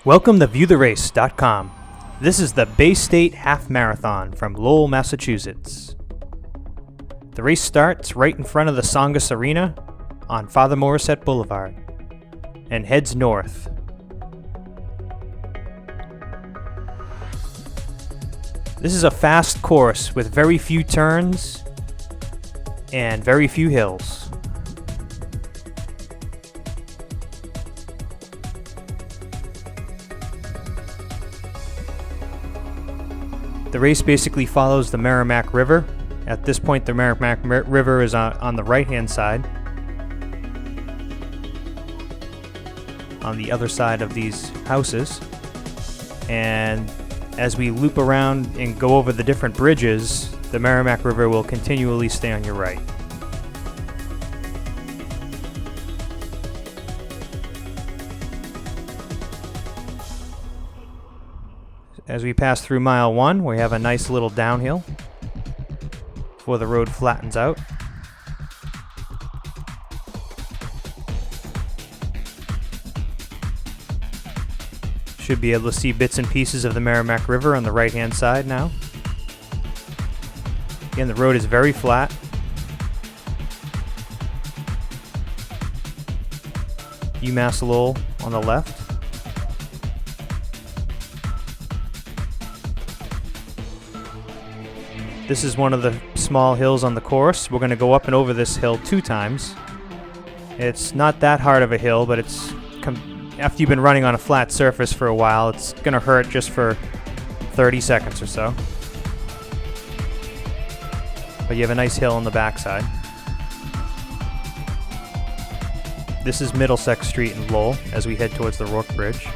Welcome to ViewTheRace.com. This is the Baystate Half Marathon from Lowell, Massachusetts. The race starts right in front of the Tsongas Arena on Father Morissette Boulevard and heads north. This is a fast course with very few turns and very few hills. The race basically follows the Merrimack River. At this point, the Merrimack River is on the right-hand side, on the other side of these houses. And as we loop around and go over the different bridges, the Merrimack River will continually stay on your right. As we pass through mile 1, we have a nice little downhill before the road flattens out. Should be able to see bits and pieces of the Merrimack River on the right-hand side now. Again, the road is very flat. UMass Lowell on the left. This is one of the small hills on the course. We're going to go up and over this hill 2 times. It's not that hard of a hill, but after you've been running on a flat surface for a while, it's going to hurt just for 30 seconds or so. But you have a nice hill on the backside. This is Middlesex Street in Lowell as we head towards the Rourke Bridge.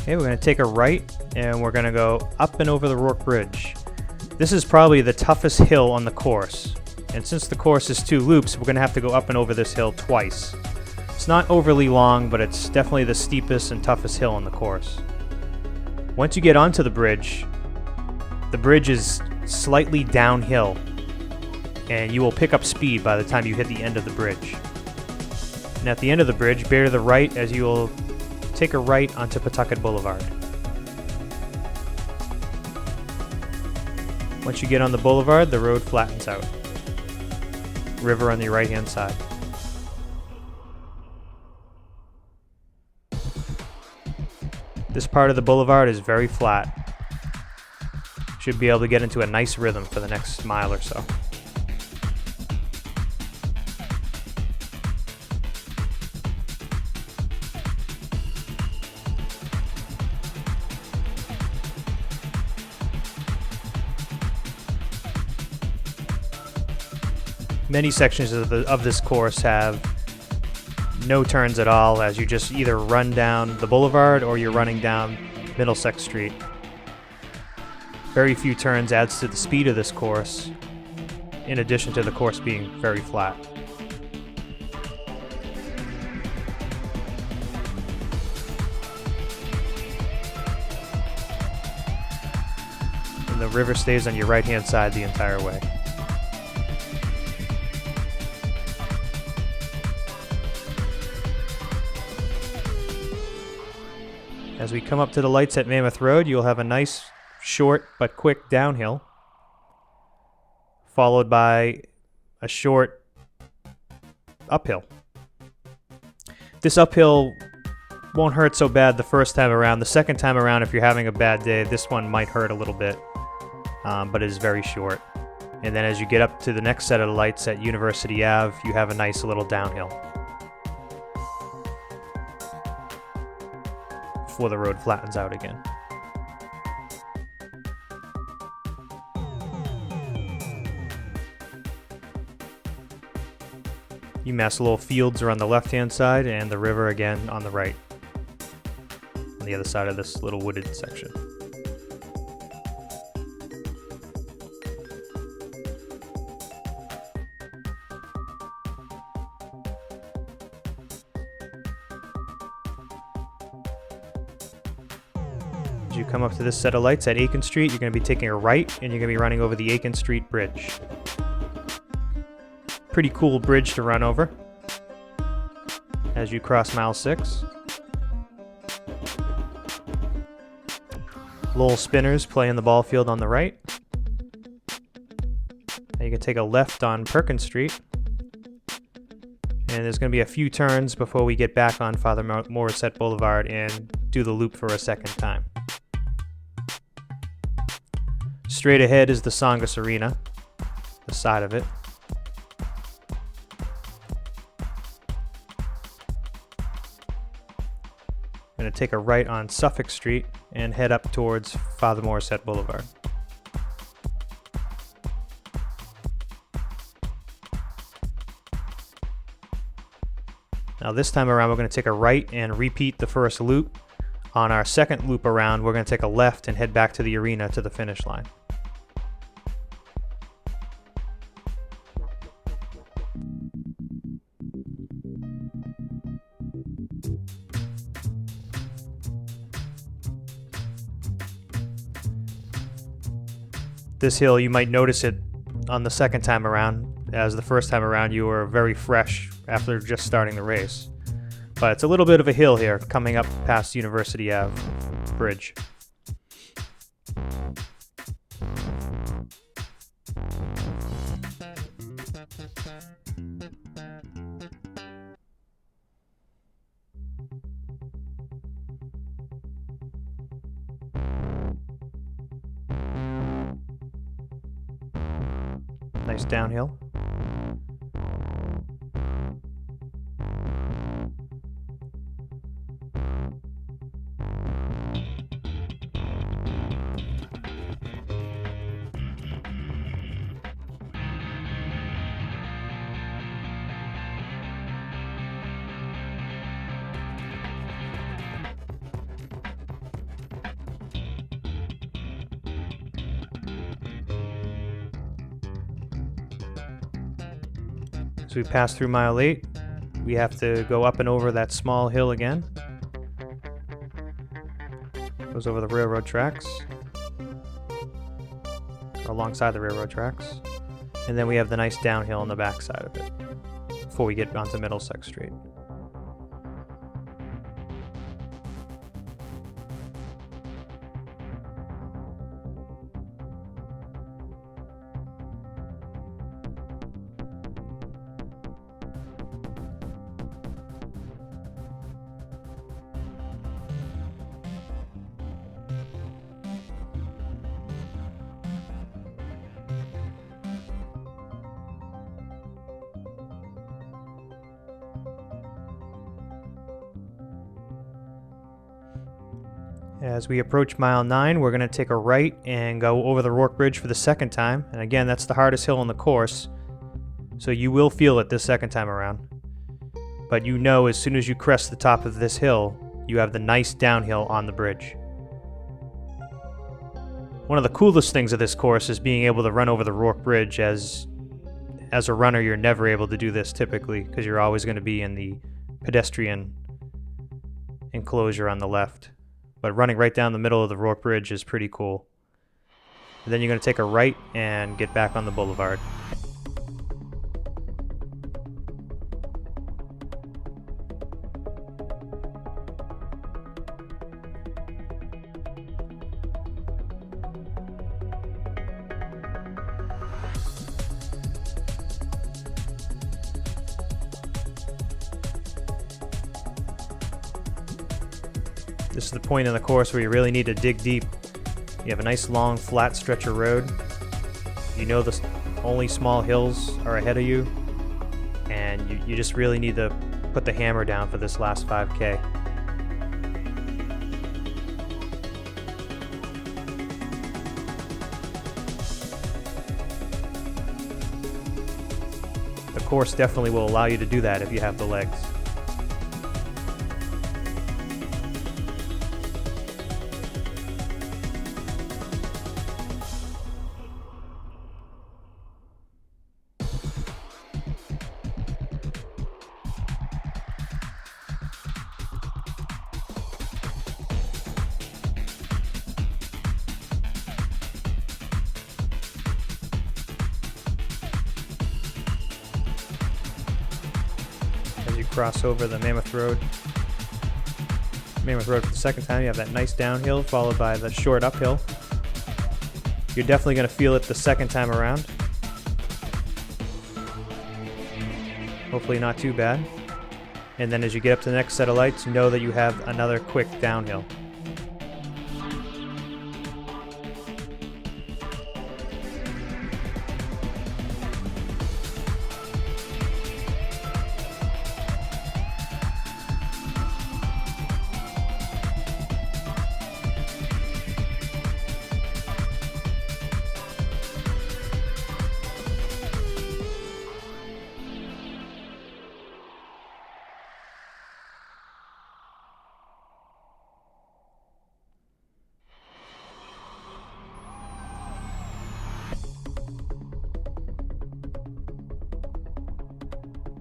Okay, we're going to take a right and we're going to go up and over the Rourke Bridge. This is probably the toughest hill on the course. And since the course is 2 loops, we're going to have to go up and over this hill twice. It's not overly long, but it's definitely the steepest and toughest hill on the course. Once you get onto the bridge is slightly downhill, and you will pick up speed by the time you hit the end of the bridge. And at the end of the bridge, bear to the right as you will take a right onto Pawtucket Boulevard. Once you get on the boulevard, the road flattens out. River on the right-hand side. This part of the boulevard is very flat. Should be able to get into a nice rhythm for the next mile or so. Many sections of this course have no turns at all, as you just either run down the boulevard or you're running down Middlesex Street. Very few turns adds to the speed of this course, in addition to the course being very flat. And the river stays on your right-hand side the entire way. As we come up to the lights at Mammoth Road, you'll have a nice, short but quick downhill, followed by a short uphill. This uphill won't hurt so bad the first time around. The second time around, if you're having a bad day, this one might hurt a little bit, but it is very short. And then as you get up to the next set of lights at University Ave, you have a nice little downhill before the road flattens out again. UMass Lowell fields are on the left-hand side, and the river again on the right, on the other side of this little wooded section. As you come up to this set of lights at Aiken Street, you're going to be taking a right, and you're going to be running over the Aiken Street Bridge. Pretty cool bridge to run over as you cross mile 6. Lowell Spinners play in the ball field on the right. Now you can take a left on Perkins Street. And there's going to be a few turns before we get back on Father Morissette Boulevard and do the loop for a second time. Straight ahead is the Tsongas Arena, the side of it. Going to take a right on Suffolk Street and head up towards Father Morissette Boulevard. Now this time around we're going to take a right and repeat the first loop. On our second loop around we're going to take a left and head back to the arena to the finish line. This hill, you might notice it on the second time around, as the first time around you were very fresh after just starting the race. But it's a little bit of a hill here, coming up past University Ave Bridge. Nice downhill. As we pass through mile 8, we have to go up and over that small hill again. Goes over the railroad tracks, or alongside the railroad tracks. And then we have the nice downhill on the back side of it before we get onto Middlesex Street. As we approach mile 9, we're going to take a right and go over the Rourke Bridge for the second time. And again, that's the hardest hill on the course, so you will feel it this second time around. But you know as soon as you crest the top of this hill, you have the nice downhill on the bridge. One of the coolest things of this course is being able to run over the Rourke Bridge. As a runner, you're never able to do this typically, because you're always going to be in the pedestrian enclosure on the left. But running right down the middle of the Rourke Bridge is pretty cool. And then you're going to take a right and get back on the boulevard. This is the point in the course where you really need to dig deep. You have a nice long flat stretch of road. You know the only small hills are ahead of you, and you just really need to put the hammer down for this last 5K. The course definitely will allow you to do that if you have the legs. As you cross over the Mammoth Road for the second time, you have that nice downhill followed by the short uphill. You're definitely going to feel it the second time around. Hopefully not too bad. And then as you get up to the next set of lights, know that you have another quick downhill.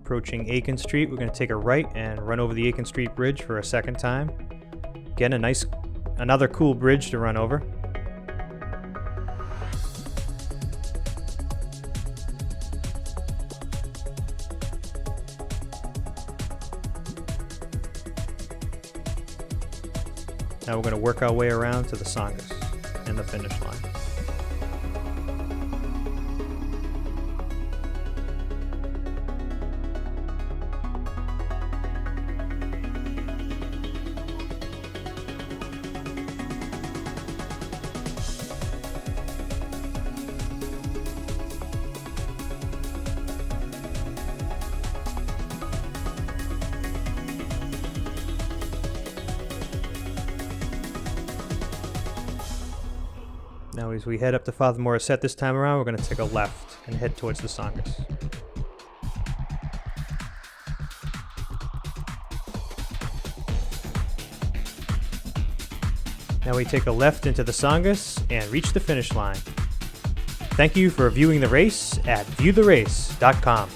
Approaching Aiken Street, we're going to take a right and run over the Aiken Street Bridge for a second time. Again, another cool bridge to run over. Now we're going to work our way around to the Tsongas and the finish line. Now as we head up to Father Morissette this time around, we're going to take a left and head towards the Tsongas. Now we take a left into the Tsongas and reach the finish line. Thank you for viewing the race at viewtherace.com.